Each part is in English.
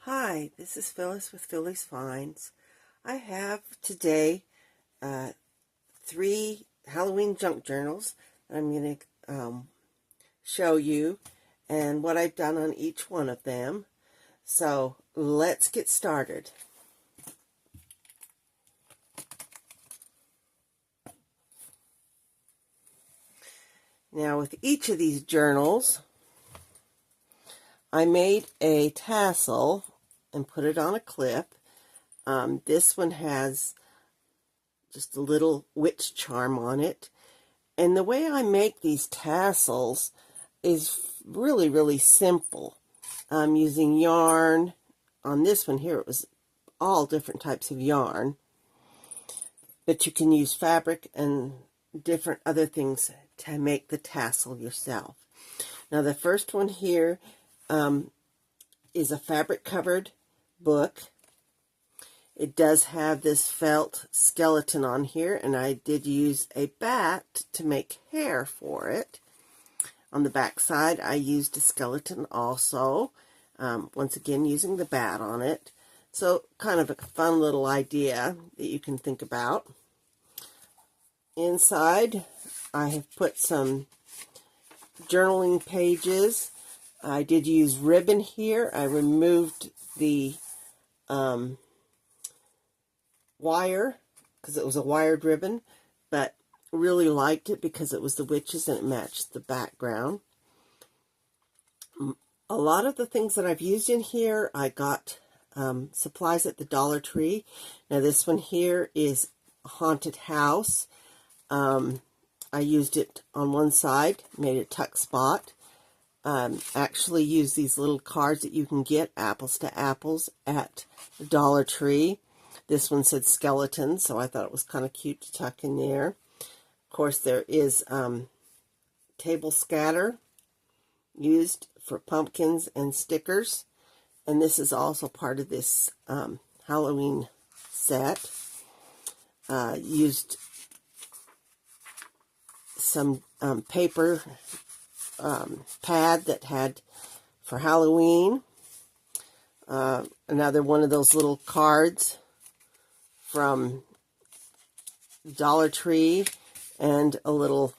Hi, this is Phyllis with Phyllis Finds. I have today 3 Halloween junk journals that I'm going to show you and what I've done on each one of them. So let's get started. Now with each of these journals, I made a tassel and put it on a clip. This one has just a little witch charm on it. And the way I make these tassels is really, really simple. I'm using yarn. On this one here, it was all different types of yarn. But you can use fabric and different other things to make the tassel yourself. Now the first one here is a fabric-covered book. It does have this felt skeleton on here, and I did use a bat to make hair for it. On the back side, I used a skeleton also, once again using the bat on it. So kind of a fun little idea that you can think about. Inside, I have put some journaling pages. I did use ribbon here. I removed the wire because it was a wired ribbon, but really liked it because it was the witches and it matched the background. A lot of the things that I've used in here, I got supplies at the Dollar Tree. Now this one here is a haunted house. I used it on one side, made a tuck spot. Actually used these little cards that you can get, apples to apples, at the Dollar Tree. This one said skeleton, so I thought it was kind of cute to tuck in there. Of course, there is table scatter used for pumpkins and stickers. And this is also part of this Halloween set. Used some paper pad that had for Halloween. Another one of those little cards from Dollar Tree, and a little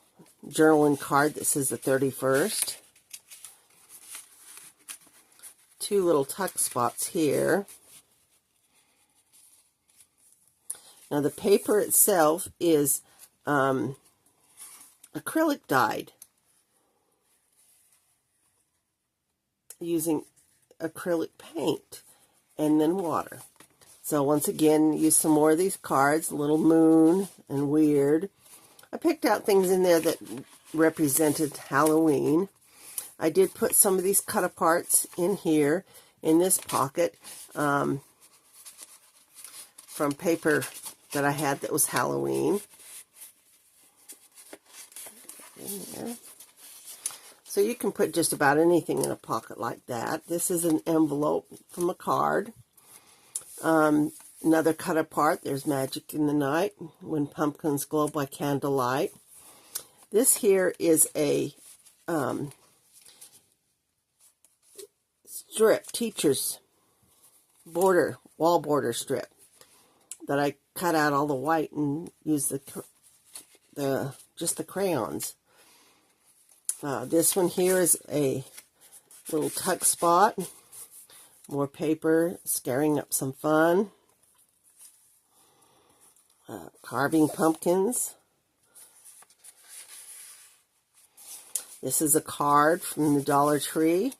journaling card that says the 31st. 2 little tuck spots here. Now the paper itself is acrylic dyed, using acrylic paint and then water. So once again, use some more of these cards, little moon and weird. I picked out things in there that represented Halloween. I did put some of these cut aparts in here, in this pocket, from paper that I had that was Halloween. In there. So you can put just about anything in a pocket like that. This is an envelope from a card. Another cut apart, there's Magic in the Night, When Pumpkins Glow by Candlelight. This here is a strip, teacher's border, wall border strip, that I cut out all the white and used just the crayons. This one here is a little tuck spot. More paper, scaring up some fun. Carving pumpkins. This is a card from the Dollar Tree.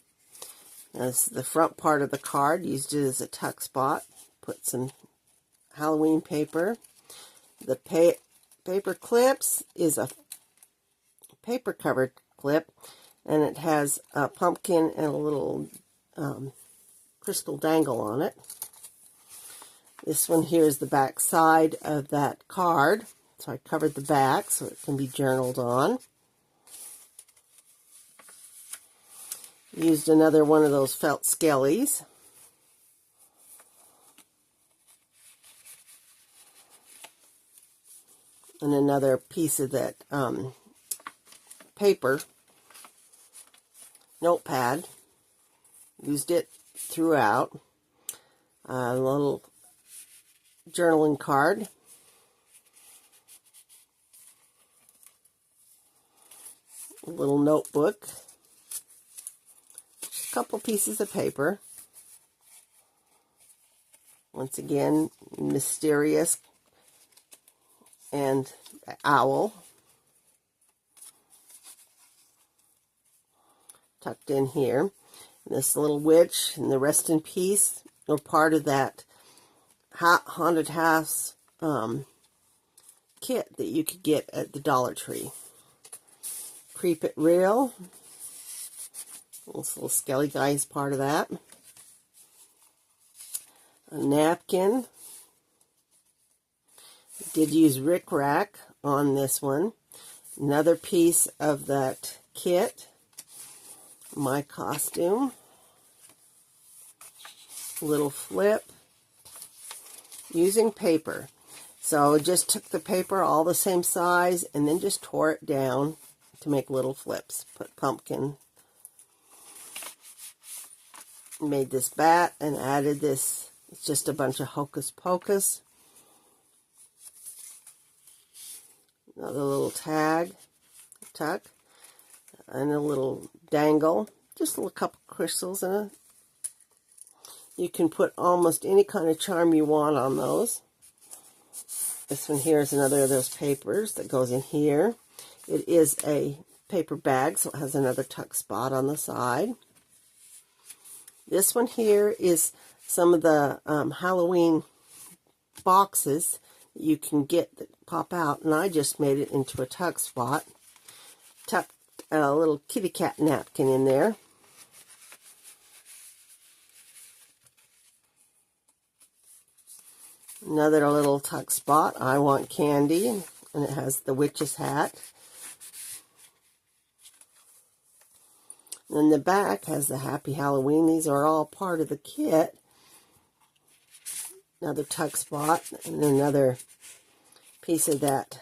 That's the front part of the card. Used it as a tuck spot. Put some Halloween paper. The paper clips is a paper covered clip, and it has a pumpkin and a little crystal dangle on it. This one here is the back side of that card. So I covered the back so it can be journaled on. Used another one of those felt skellies. And another piece of that paper notepad. Used it throughout. A little journaling card. A little notebook. Just a couple pieces of paper. Once again, mysterious and owl. Tucked in here. And this little witch and the rest in peace are part of that haunted house kit that you could get at the Dollar Tree. Creep It Real. This little skelly guy is part of that. A napkin. Did use Rick Rack on this one. Another piece of that kit. My costume. Little flip. Using paper. So just took the paper all the same size and then just tore it down to make little flips. Put pumpkin. Made this bat and added this. It's just a bunch of hocus pocus. Another little tag, tuck, and a little dangle. Just a couple crystals in it. You can put almost any kind of charm you want on those. This one here is another of those papers that goes in here. It is a paper bag, so it has another tuck spot on the side. This one here is some of the Halloween boxes that you can get that pop out, and I just made it into a tuck spot. Tucked a little kitty cat napkin in there. Another little tuck spot. I want candy, and it has the witch's hat. And then the back has the Happy Halloween. These are all part of the kit. Another tuck spot, and another piece of that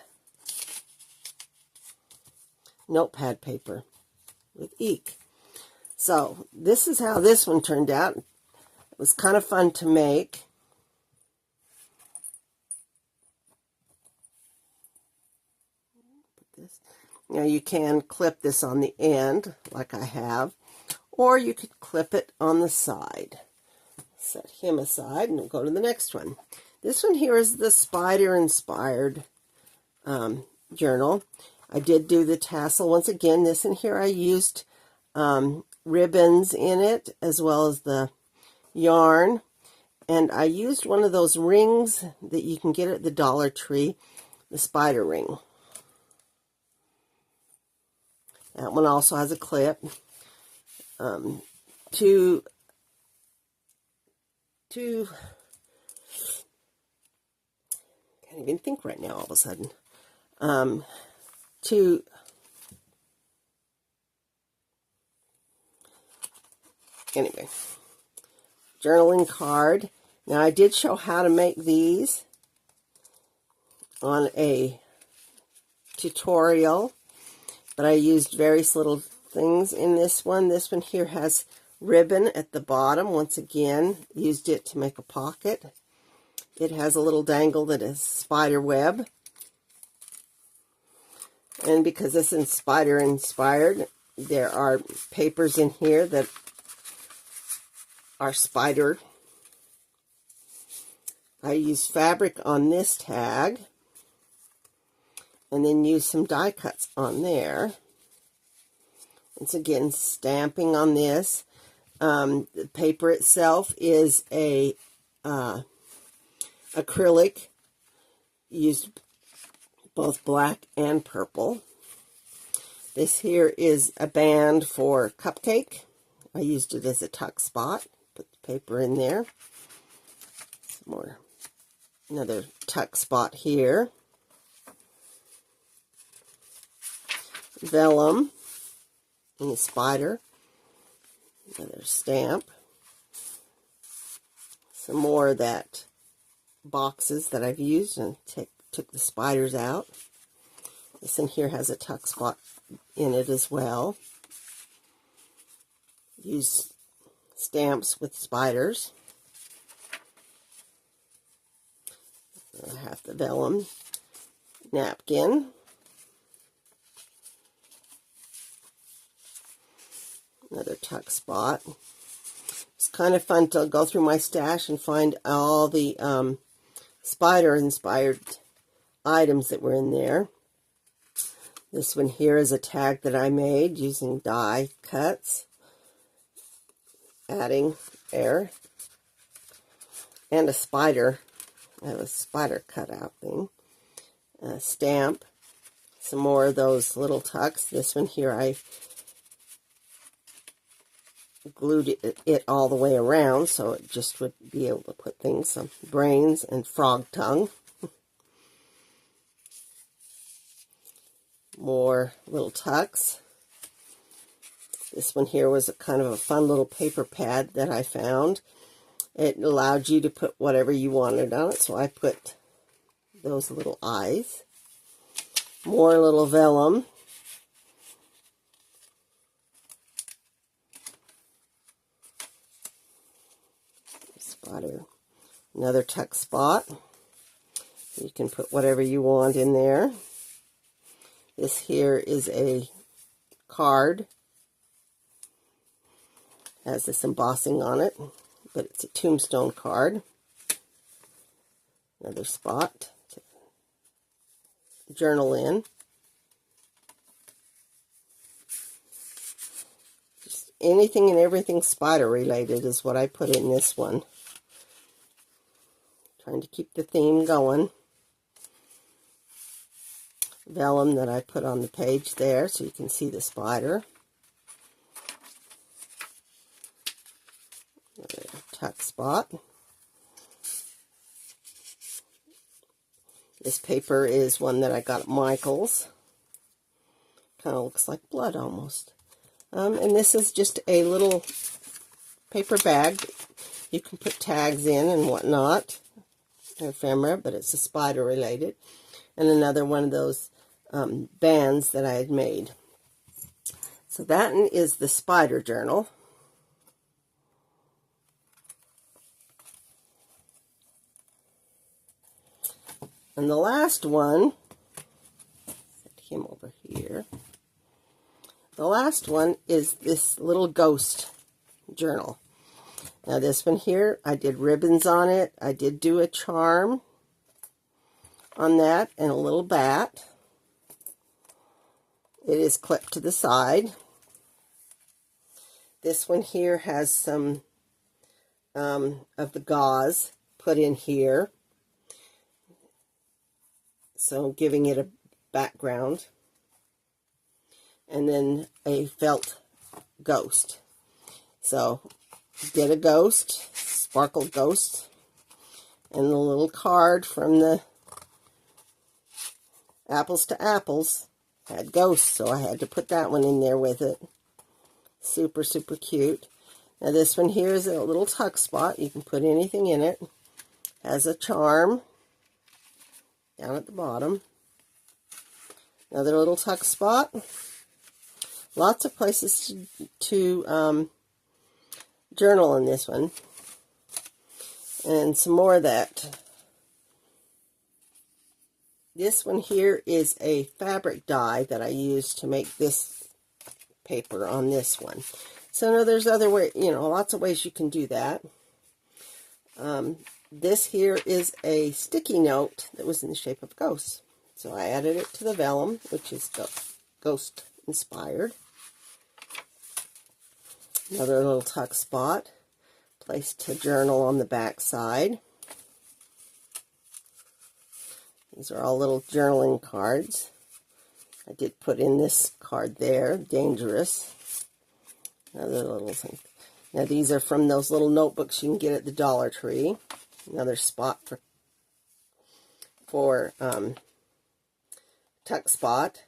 notepad paper with ink. So this is how this one turned out. It was kind of fun to make. Now you can clip this on the end, like I have, or you could clip it on the side. Set him aside and we'll go to the next one. This one here is the spider-inspired journal. I did do the tassel. Once again, this in here I used ribbons in it, as well as the yarn. And I used one of those rings that you can get at the Dollar Tree, the spider ring. That one also has a clip. Two can't even think right now all of a sudden. Anyway, journaling card. Now I did show how to make these on a tutorial, but I used various little things in this one. This one here has ribbon at the bottom. Once again, used it to make a pocket. It has a little dangle that is spider web. And because this is spider inspired, there are papers in here that are spider. I used fabric on this tag, and then use some die cuts on there. Once again, stamping on this. The paper itself is a acrylic, used both black and purple. This here is a band for cupcake. I used it as a tuck spot. Put the paper in there. Some more. Another tuck spot here. Vellum and a spider. Another stamp. Some more of that boxes that I've used and took the spiders out. This in here has a tuck spot in it as well. Use stamps with spiders. I have the vellum napkin. Another tuck spot. It's kind of fun to go through my stash and find all the spider-inspired items that were in there. This one here is a tag that I made using die cuts, adding air, and a spider. I have a spider cutout thing. A stamp. Some more of those little tucks. This one here I glued it all the way around so it just would be able to put things, some brains and frog tongue. More little tucks. This one here was a kind of a fun little paper pad that I found. It allowed you to put whatever you wanted on it, so I put those little eyes. More little vellum. Spotter. Another tuck spot. You can put whatever you want in there. This here is a card. Has this embossing on it, but it's a tombstone card. Another spot to journal in. Just anything and everything spider related is what I put in this one. Trying to keep the theme going. Vellum that I put on the page there so you can see the spider. Another tuck spot. This paper is one that I got at Michael's. Kind of looks like blood almost. And this is just a little paper bag. You can put tags in and whatnot. Ephemera, but it's a spider related. And another one of those bands that I had made. So that is the spider journal. And the last one, set him over here. The last one is this little ghost journal. Now this one here, I did ribbons on it. I did do a charm on that and a little bat. It is clipped to the side. This one here has some of the gauze put in here. So giving it a background. And then a felt ghost. So did a ghost, sparkled ghost, and the little card from the Apples to Apples had ghosts, so I had to put that one in there with it. Super, super cute. Now this one here is a little tuck spot. You can put anything in it. Has a charm down at the bottom. Another little tuck spot. Lots of places to journal in this one. And some more of that. This one here is a fabric dye that I used to make this paper on this one. So no, there's other way, lots of ways you can do that. This here is a sticky note that was in the shape of ghosts. So I added it to the vellum, which is ghost inspired. Another little tuck spot, place to journal on the back side. These are all little journaling cards. I did put in this card there, dangerous. Another little thing. Now these are from those little notebooks you can get at the Dollar Tree. Another spot for tuck spot,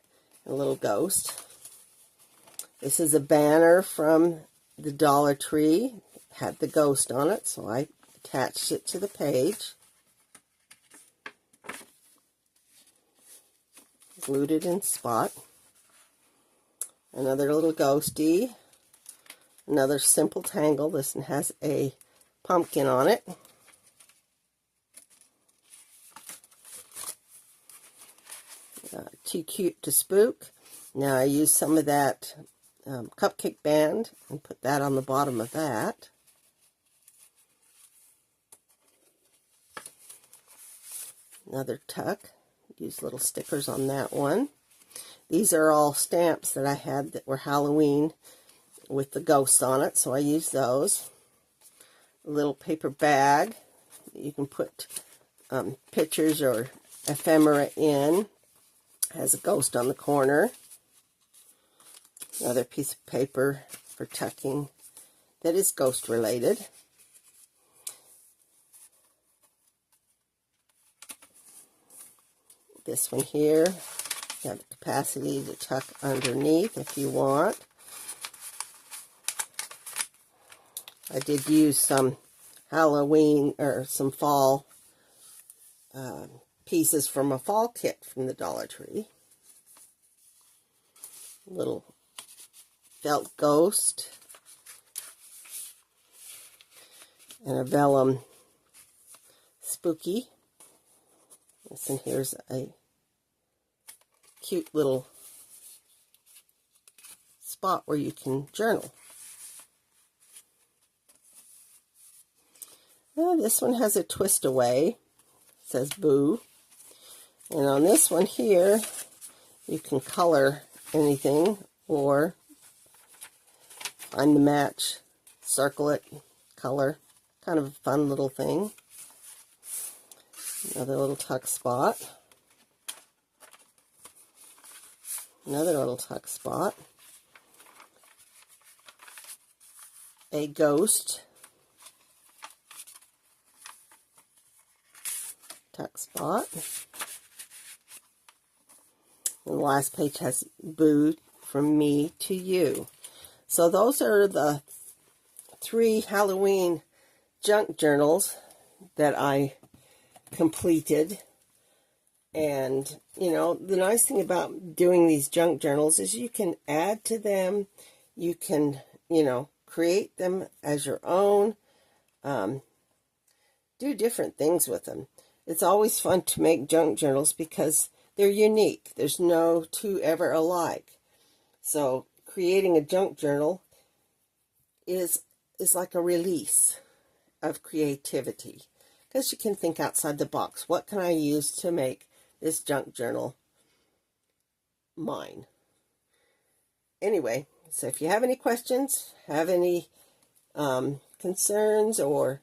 a little ghost. This is a banner from the Dollar Tree. It had the ghost on it, so I attached it to the page. Glued it in spot. Another little ghosty. Another simple tangle. This one has a pumpkin on it. Too Cute to Spook. Now I use some of that cupcake band and put that on the bottom of that. Another tuck. Use little stickers on that one. These are all stamps that I had that were Halloween with the ghosts on it, so I use those. A little paper bag. You can put pictures or ephemera in. Has a ghost on the corner. Another piece of paper for tucking that is ghost related. This one here, you have the capacity to tuck underneath if you want. I did use some Halloween or some fall pieces from a fall kit from the Dollar Tree. Little felt ghost and a vellum spooky. And here's a cute little spot where you can journal. This one has a twist away. It says boo. And on this one here, you can color anything or find the match, circle it, color. Kind of a fun little thing. Another little tuck spot. Another little tuck spot. A ghost. Tuck spot. And the last page has boo from me to you. So those are the 3 Halloween junk journals that I completed. And, you know, the nice thing about doing these junk journals is you can add to them. You can, you know, create them as your own. Do different things with them. It's always fun to make junk journals because they're unique. There's no 2 ever alike. So creating a junk journal is like a release of creativity, because you can think outside the box. What can I use to make this junk journal mine? Anyway, so if you have any questions, have any concerns, or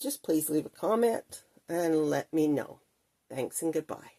just please leave a comment and let me know. Thanks and goodbye.